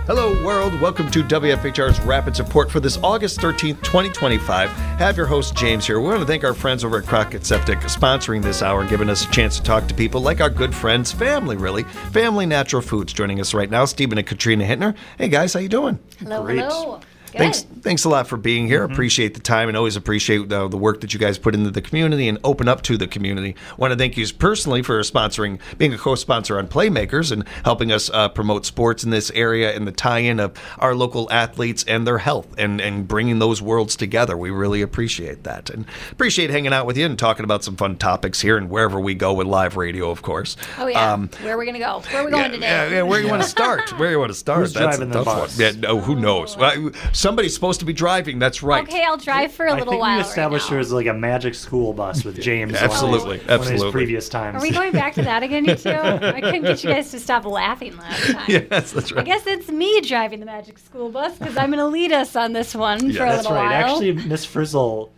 Hello, world. Welcome to WFHR's Rapid Report for this August 13th, 2025. Have your host, James, here. We want to thank our friends over at Crockett Septic sponsoring this hour and giving us a chance to talk to people like our good friends, family, really. Family Natural Foods joining us right now, Stephen and Katrina Hittner. Hey, guys, how you doing? Hello, Great. hello. Good. Thanks a lot for being here. Appreciate the time and always appreciate the work that you guys put into the community and open up to the community. Want to thank you personally for sponsoring, being a co-sponsor on Playmakers and helping us promote sports in this area and the tie-in of our local athletes and their health and bringing those worlds together. We really appreciate that and appreciate hanging out with you and talking about some fun topics here and wherever we go with live radio, of course. Oh, yeah. Where are we going to go? Where are we going today? Yeah, where you want to start? Where you want to start? Who's driving the bus? Yeah, no, who knows? Well, somebody's supposed to be driving. That's right. Okay, I'll drive for a little while. I think we established right there now. was like a magic school bus with James. Absolutely, One of his absolutely. previous times. Are we going back to that again, you two? I couldn't get you guys to stop laughing last time. Yes, that's I right. guess it's me driving the magic school bus because I'm going to lead us on this one for a That's little right. while. Actually, Miss Frizzle,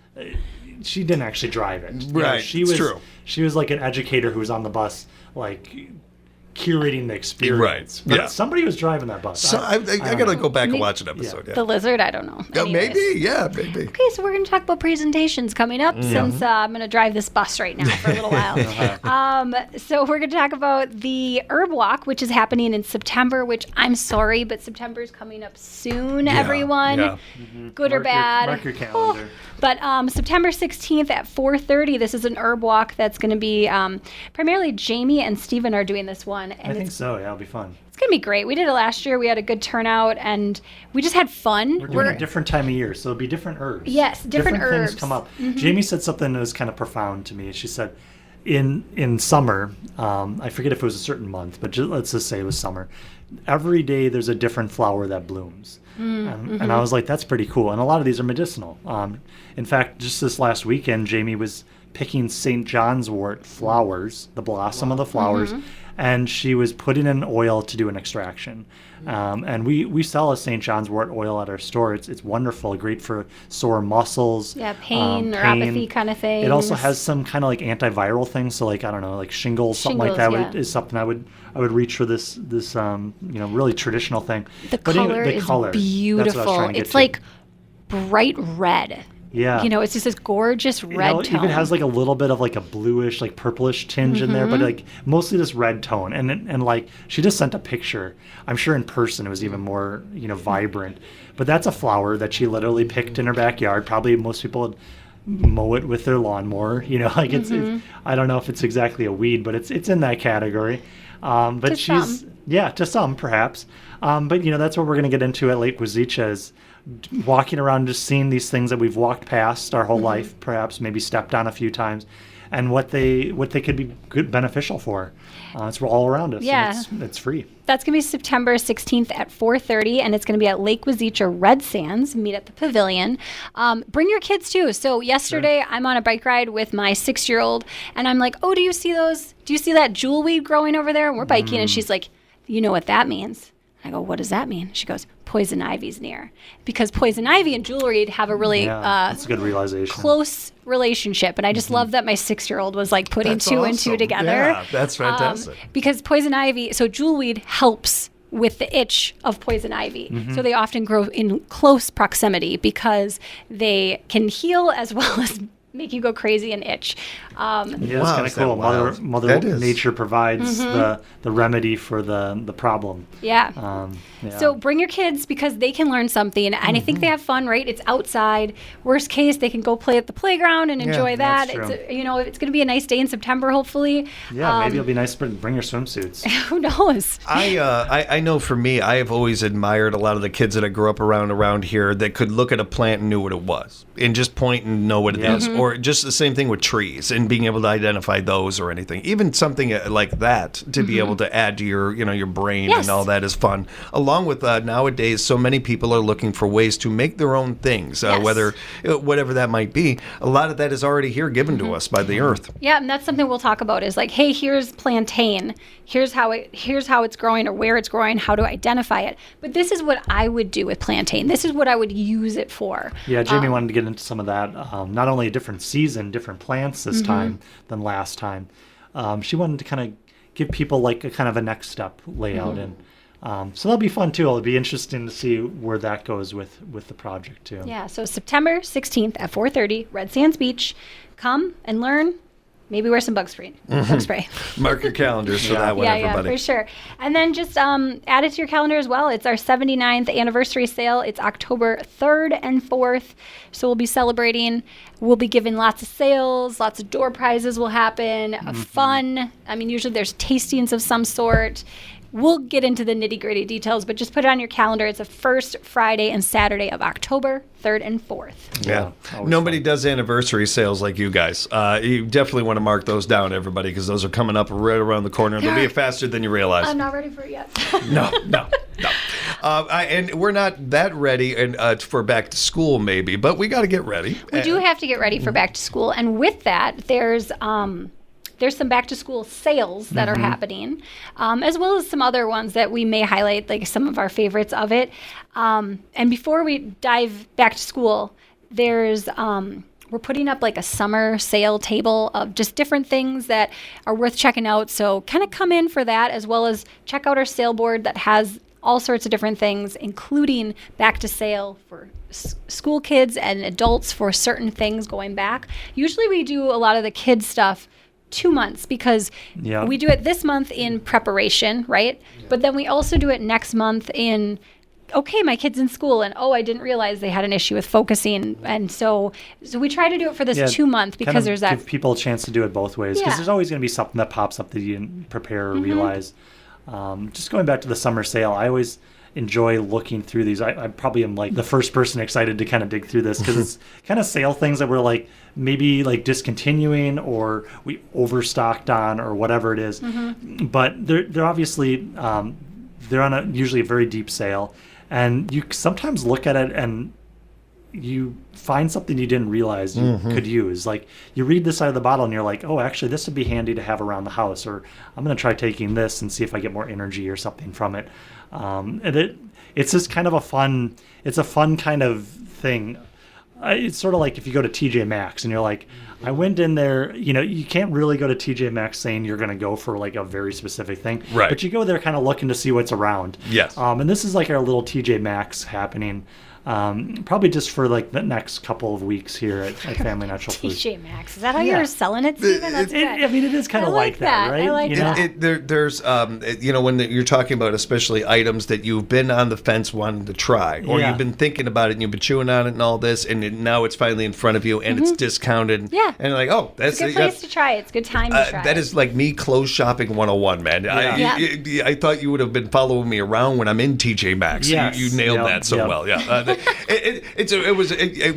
she didn't actually drive it. You know, Right, she it's was, true. She was like an educator who was on the bus, like curating the experience. Right, But yeah. somebody was driving that bus. So I got to go back and watch an episode. The lizard, I don't know. Yeah, Anyways. maybe, yeah, maybe. Okay, so we're going to talk about presentations coming up since I'm going to drive this bus right now for a little while. So we're going to talk about the Herb Walk, which is happening in September, which I'm sorry, but September is coming up soon, everyone. yeah. Good or bad. Mark your calendar. But September 16th at 4:30, this is an Herb Walk that's going to be primarily Jamie and Steven are doing this one. And I think so. Yeah, it'll be fun. it's going to be great. We did it last year. We had a good turnout, and we just had fun. We're doing a different time of year, so it'll be different herbs. Yes, different herbs. things come up. Jamie said something that was kind of profound to me. She said, in summer, I forget if it was a certain month, but let's just say it was summer. Every day there's a different flower that blooms. And I was like, that's pretty cool. And a lot of these are medicinal. In fact, just this last weekend, Jamie was picking St. John's wort flowers, the blossom of the flowers, and she was putting in oil to do an extraction. And we sell a St. John's wort oil at our store. It's wonderful, great for sore muscles. Yeah, pain, neuropathy kind of thing. It also has some kind of like antiviral things. So like, I don't know, like shingles, something like that Shingles, is something I would reach for this really traditional thing. The But color anyway, is That's what I was beautiful. trying to get It's to. like bright red. Yeah. It's just this gorgeous red It tone. even has like a little bit of like a bluish, like purplish tinge in there, but like mostly this red tone. And like she just sent a picture. I'm sure in person it was even more, vibrant. But that's a flower that she literally picked in her backyard. Probably most people would mow it with their lawnmower. It's I don't know if it's exactly a weed, but it's in that category. But To she's some. to some perhaps. But that's what we're going to get into at Lake Wazicha is walking around, just seeing these things that we've walked past our whole life, perhaps maybe stepped on a few times, and what they could be beneficial for. It's all around us. and Yeah. it's free. That's going to be September 16th at 4:30, and it's going to be at Lake Wazicha Red Sands. Meet at the pavilion. Bring your kids too. So yesterday, I'm on a bike ride with my 6-year-old, and I'm like, "Oh, do you see those? Do you see that jewelweed growing over there?" And we're biking, and she's like, "You know what that means?" I go, "What does that mean?" She goes, "Poison ivy's near," because poison ivy and jewelweed have a really That's a good realization. close relationship, and I just love that my 6-year-old was like putting That's two and awesome. two together. Yeah, that's fantastic. Because poison ivy, so jewelweed helps with the itch of poison ivy. So they often grow in close proximity because they can heal as well as make you go crazy and itch. Yeah, it's Wow, kind is of that cool. wild? Mother That is. Nature provides the remedy for the problem. Yeah. Yeah. So bring your kids because they can learn something, and I think they have fun. Right? It's outside. Worst case, they can go play at the playground and enjoy that. that's true. It's it's going to be a nice day in September, hopefully. Yeah, maybe it'll be nice to bring your swimsuits. Who knows? I know for me, I have always admired a lot of the kids that I grew up around here that could look at a plant and knew what it was and just point and know what it is. Or just the same thing with trees and being able to identify those or anything. Even something like that to be able to add to your brain Yes. and all that is fun. Along with nowadays, so many people are looking for ways to make their own things, Yes. whatever that might be. A lot of that is already here given to us by the earth. Yeah, and that's something we'll talk about is like, hey, here's plantain. Here's how it's growing or where it's growing, how to identify it. But this is what I would do with plantain. This is what I would use it for. Yeah, Jamie wanted to get into some of that. Not only a different season, different plants this time than last time. She wanted to kind of give people like a kind of a next step layout and So that'll be fun too. It'll be interesting to see where that goes with the project too. Yeah, so September 16th at 4:30, Red Sands Beach. Come and learn. Maybe wear some bug spray. Bug spray. Mark your calendars for Yeah. that one, Yeah, everybody. for sure. And then just add it to your calendar as well. It's our 79th anniversary sale. It's October 3rd and 4th. So we'll be celebrating. We'll be giving lots of sales. Lots of door prizes will happen. Fun. I mean, usually there's tastings of some sort. We'll get into the nitty-gritty details, but just put it on your calendar. It's the first Friday and Saturday of October, 3rd and 4th. Yeah. always Nobody fun. does anniversary sales like you guys. You definitely want to mark those down, everybody, because those are coming up right around the corner. They'll be faster than you realize. I'm not ready for it yet. No. And we're not that ready for back to school, maybe, but we got to get ready. We do have to get ready for back to school, and with that, there's some back to school sales that are happening, as well as some other ones that we may highlight, like some of our favorites of it. And before we dive back to school, there's we're putting up like a summer sale table of just different things that are worth checking out. So kind of come in for that, as well as check out our sale board that has all sorts of different things, including back to sale for school kids and adults for certain things going back. Usually we do a lot of the kids stuff 2 months because Yeah. we do it this month in preparation, right? But then we also do it next month in, okay, my kid's in school and I didn't realize they had an issue with focusing. And so we try to do it for this Yeah, 2 month kind because of there's that. give people a chance to do it both ways because Yeah. there's always going to be something that pops up that you didn't prepare or realize. Just going back to the summer sale, I always enjoy looking through these. I probably am like the first person excited to kind of dig through this because it's kind of sale things that we're like maybe like discontinuing or we overstocked on or whatever it is. But they're obviously they're on usually a very deep sale, and you sometimes look at it and you find something you didn't realize you could use. Like you read the side of the bottle and you're like, oh, actually this would be handy to have around the house, or I'm going to try taking this and see if I get more energy or something from it. And it's just kind of a fun kind of thing. It's sort of like if you go to TJ Maxx and you're like, I went in there, you can't really go to TJ Maxx saying you're going to go for like a very specific thing. Right. But you go there kind of looking to see what's around. Yes. And this is like our little TJ Maxx happening. Probably just for like the next couple of weeks here at Family Natural Foods. TJ Maxx. Is that how Yeah. you're selling it, Steven? That's good. I mean, it is kind I of like like that, that. right? I like that. There's when you're talking about especially items that you've been on the fence wanting to try, or Yeah. you've been thinking about it and you've been chewing on it and all this, and now it's finally in front of you and it's discounted. Yeah. And you're like, oh, that's It's a good place to try it. It's a good time to try that it. is like me clothes shopping 101, man. Yeah. I thought you would have been following me around when I'm in TJ Maxx. Yes. You nailed Yep. that so Yep. well. Yeah.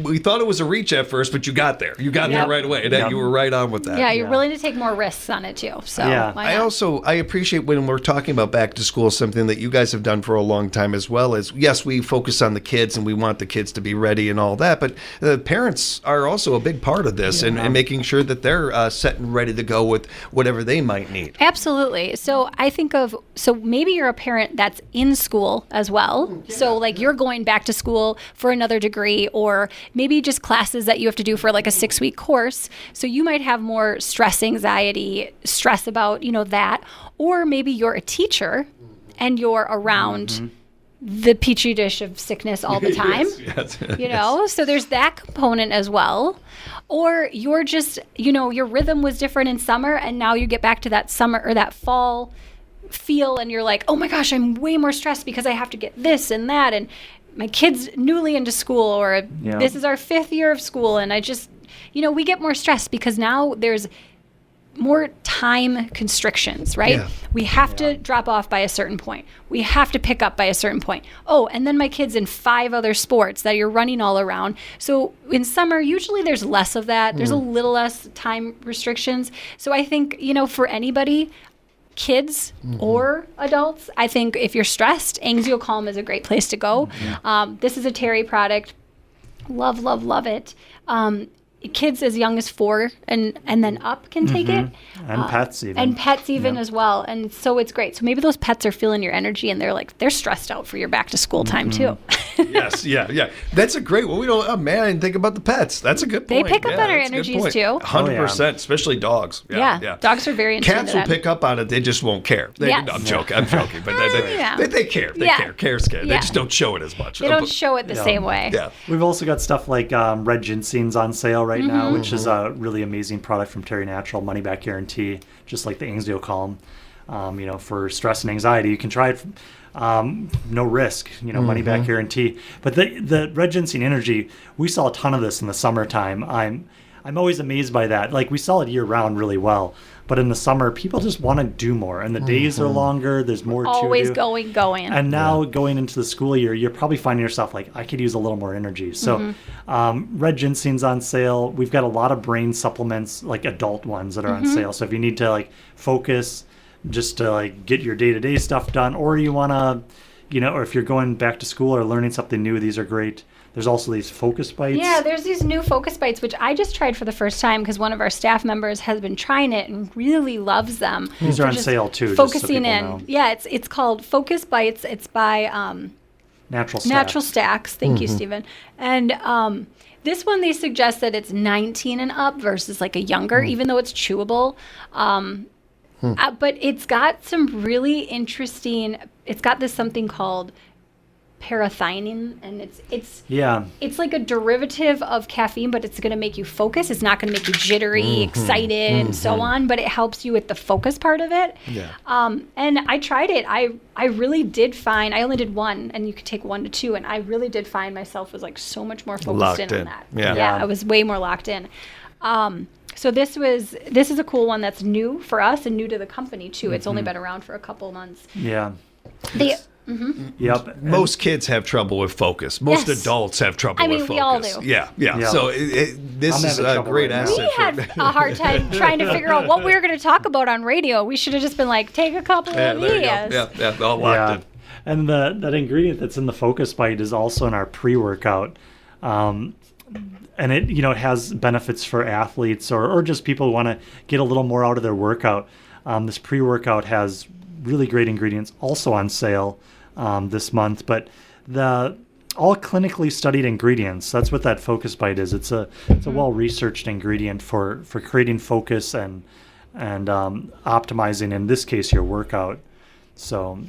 We thought it was a reach at first, but you got there. You got there Yep. right away. And Yep. you were right on with that. Yeah, you're Yeah. willing to take more risks on it too. So Yeah. why not? I appreciate when we're talking about back to school, something that you guys have done for a long time as well. As yes, we focus on the kids and we want the kids to be ready and all that, but the parents are also a big part of this and making sure that they're set and ready to go with whatever they might need. Absolutely. So I think so maybe you're a parent that's in school as well. So like you're going back to school for another degree, or maybe just classes that you have to do for like a 6-week course. So you might have more stress, anxiety, stress about, that. Or maybe you're a teacher and you're around the petri dish of sickness all the time. Yes. So there's that component as well. Or you're just, your rhythm was different in summer and now you get back to that summer or that fall feel and you're like, oh my gosh, I'm way more stressed because I have to get this and that, and my kid's newly into school, or Yeah. this is our 5th year of school, and I just, we get more stressed because now there's more time constrictions, right? Yeah. We have to drop off by a certain point. We have to pick up by a certain point. Oh, and then my kid's in 5 other sports that you're running all around. So in summer, usually there's less of that. There's a little less time restrictions. So I think, for anybody, kids or adults, I think if you're stressed, AngioCalm is a great place to go. This is a Terry product. Love, love, love it. Kids as young as 4 and then up can take it. And pets even. And pets even as well. And so it's great. So maybe those pets are feeling your energy and they're stressed out for your back to school time too. Yes, yeah. That's a great one. We don't. Oh man, I didn't think about the pets. That's a good They point. pick up on our that's a good energies, point. too. 100%, especially dogs. Yeah, dogs are very interested Cats in will that. pick up on it. They just won't care. Yes. I'm joking, but Yeah. they care. They Yeah. care. Care's care. They Yeah. just don't show it as much. They don't show it the same way. Yeah. We've also got stuff like red ginsengs on sale right now, Mm-hmm. which is a really amazing product from Terry Natural, money back guarantee, just like the Ainsdale Calm. For stress and anxiety, you can try it. No risk, money back guarantee. But the red ginseng energy, we sell a ton of this in the summertime. I'm always amazed by that. Like we sell it year round really well, but in the summer, people just want to do more, and the days are longer. There's more Always to do. going. And now going into the school year, you're probably finding yourself like, I could use a little more energy. So red ginseng's on sale. We've got a lot of brain supplements, like adult ones that are on sale. So if you need to like focus just to like get your day-to-day stuff done, or you want to, or if you're going back to school or learning something new, these are great. There's also these Focus Bites. Yeah, there's these new Focus Bites, which I just tried for the first time because one of our staff members has been trying it and really loves them. These are They're on just sale too. Focusing just so in. people know. Yeah, it's called Focus Bites. It's by Natural Stacks. Thank you, Stephen. And this one, they suggest that it's 19 and up versus like a younger, even though it's chewable. But it's got some really interesting. It's got this something called parathionine, and it's like a derivative of caffeine, but it's going to make you focus. It's not going to make you jittery, excited, and so on, but it helps you with the focus part of it. Yeah. And I tried it. I really did find, I only did one, and you could take 1 to 2, and I really did find myself was like so much more focused Locked in in. on that. Yeah. I was way more locked in. So this is a cool one that's new for us and new to the company too. It's only been around for a couple months. Yeah. Yep. Most kids have trouble with focus. Most Yes. adults have trouble I mean, with focus. we all do. Yeah. Yeah. So this I'm is having a trouble great right now. asset. We had a hard time trying to figure out what we were going to talk about on radio. We should have just been like, take a couple Yeah, of there you these. go. Yeah, all locked in. And that ingredient that's in the Focus Bite is also in our pre-workout. And it, it has benefits for athletes or just people who want to get a little more out of their workout. This pre-workout has really great ingredients also on sale this month, but all clinically studied ingredients. That's what that Focus Bite is. It's a well-researched ingredient for creating focus and optimizing, in this case, your workout. So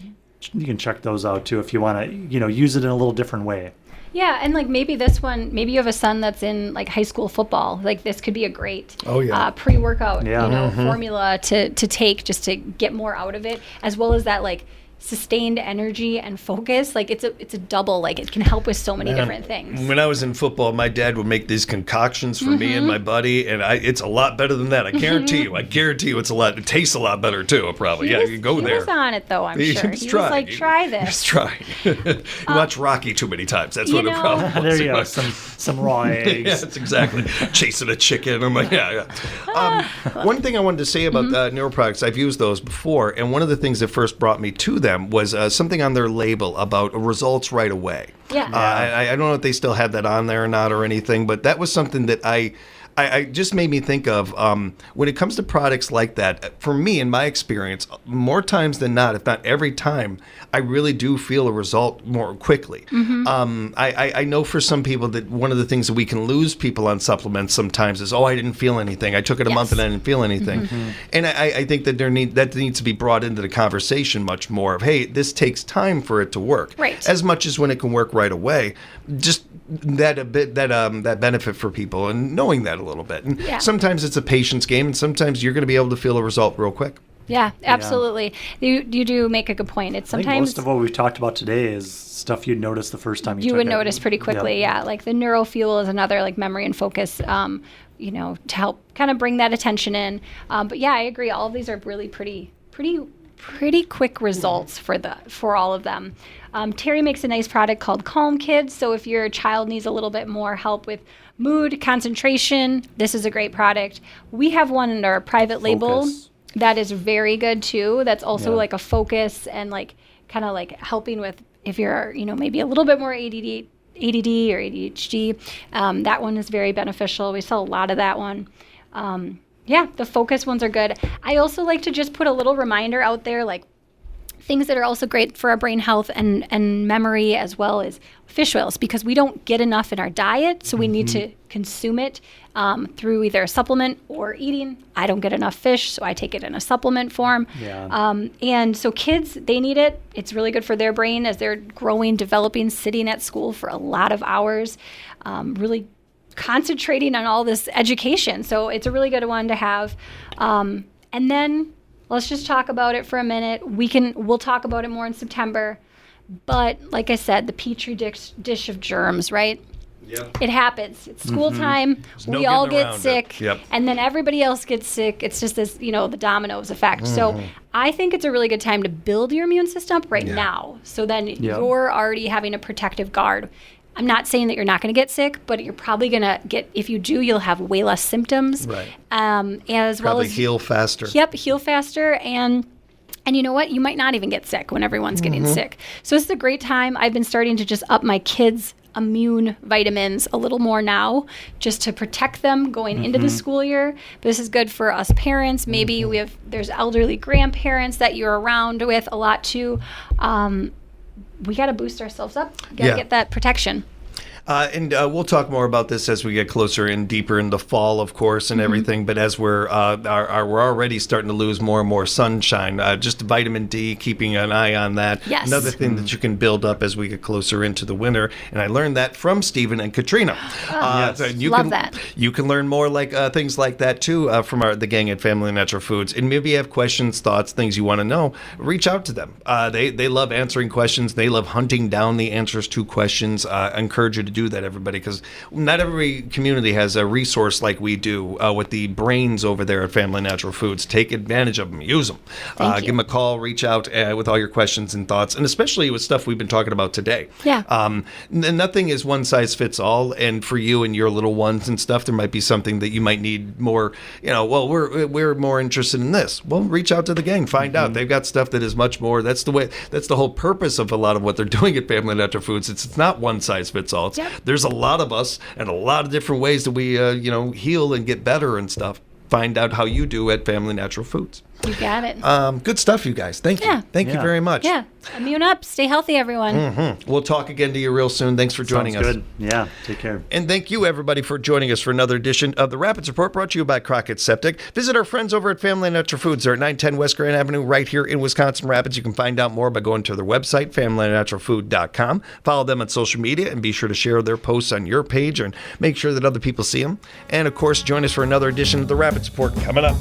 you can check those out too if you want to, use it in a little different way. Yeah, and like maybe this one, maybe you have a son that's in like high school football. Like this could be a great pre-workout, Yeah. formula to take just to get more out of it, as well as that like sustained energy and focus. Like it's a double. Like it can help with so many different things. When I was in football, my dad would make these concoctions for me and my buddy, and it's a lot better than that. I guarantee you. It's a lot. It tastes a lot better too. Probably. You go he there. was on it though. I'm sure he was like, try this. Just try. You watch Rocky too many times. That's what the problem was. There you go. Some raw eggs. Yes, exactly. Chasing a chicken. I'm like, yeah. One thing I wanted to say about Neuroproducts, I've used those before, and one of the things that first brought me to them was something on their label about results right away. Yeah. I don't know if they still had that on there or not or anything, but that was something that I just made me think of when it comes to products like that. For me, in my experience, more times than not, if not every time, I really do feel a result more quickly. I know for some people that one of the things that we can lose people on supplements sometimes is, I didn't feel anything. I took it a month and I didn't feel anything. And I think that that needs to be brought into the conversation much more of, hey, this takes time for it to work. Right. As much as when it can work right away. Just that benefit for people and knowing that a little bit. And sometimes it's a patience game, and sometimes you're going to be able to feel a result real quick. Yeah, absolutely. You do make a good point. It's I think most most of what we've talked about today is stuff you'd notice the first time you took would it. notice pretty quickly. Yep. Yeah, like the neurofuel is another like memory and focus. To help kind of bring that attention in. But yeah, I agree. All of these are really pretty quick results for all of them. Terry makes a nice product called Calm Kids. So if your child needs a little bit more help with mood, concentration, this is a great product. We have one in our private label Focus. that is very good too. That's also Yeah. like a focus and like kind of like helping with if you're, maybe a little bit more ADD or ADHD. That one is very beneficial. We sell a lot of that one. The focus ones are good. I also like to just put a little reminder out there, like Things that are also great for our brain health and memory, as well as fish oils, because we don't get enough in our diet, so we need to consume it through either a supplement or eating. I don't get enough fish, so I take it in a supplement form. Yeah. And so kids, they need it. It's really good for their brain as they're growing, developing, sitting at school for a lot of hours, really concentrating on all this education. So it's a really good one to have. And then let's just talk about it for a minute. We'll talk about it more in September. But like I said, the petri dish of germs, right? Yep. It happens. It's school time. no We all getting get around it. sick. Yep. And then everybody else gets sick. It's just this, the dominoes effect. So I think it's a really good time to build your immune system up right now. So then you're already having a protective guard. I'm not saying that you're not going to get sick, but you're probably going to get, if you do, you'll have way less symptoms. Right. As well Probably as heal faster. Yep, heal faster. And you know what? You might not even get sick when everyone's getting sick. So this is a great time. I've been starting to just up my kids' immune vitamins a little more now, just to protect them going into the school year. But this is good for us parents. Maybe there's elderly grandparents that you're around with a lot too. We got to boost ourselves up. Got to get that protection. And we'll talk more about this as we get closer and deeper in the fall, of course, and everything. But as we're already starting to lose more and more sunshine, just vitamin D, keeping an eye on that. Yes. Another thing that you can build up as we get closer into the winter. And I learned that from Stephen and Katrina. Yes. So Love that. You can learn more things like that too from the gang at Family Natural Foods. And maybe you have questions, thoughts, things you want to know. Reach out to them. They love answering questions. They love hunting down the answers to questions. I encourage you to do that, everybody, because not every community has a resource like we do with the brains over there at Family Natural Foods. Take advantage of them. Use them. Give them a call. Reach out with all your questions and thoughts, and especially with stuff we've been talking about today. Yeah. Nothing is one size fits all, and for you and your little ones and stuff, there might be something that you might need more. Well, we're more interested in this. Well, reach out to the gang. Find out. They've got stuff that is much more. That's the whole purpose of a lot of what they're doing at Family Natural Foods. It's not one size fits all. There's a lot of us and a lot of different ways that we heal and get better and stuff. Find out how you do at Family Natural Foods. You got it. Good stuff, you guys. Thank you. Thank you very much. Yeah. Immune up. Stay healthy, everyone. We'll talk again to you real soon. Thanks for joining Sounds us. good. Yeah. Take care. And thank you, everybody, for joining us for another edition of the Rapids Report, brought to you by Crockett Septic. Visit our friends over at Family Natural Foods. They're at 910 West Grand Avenue, right here in Wisconsin Rapids. You can find out more by going to their website, familynaturalfood.com. Follow them on social media and be sure to share their posts on your page and make sure that other people see them. And, of course, join us for another edition of the Rapids Report coming up.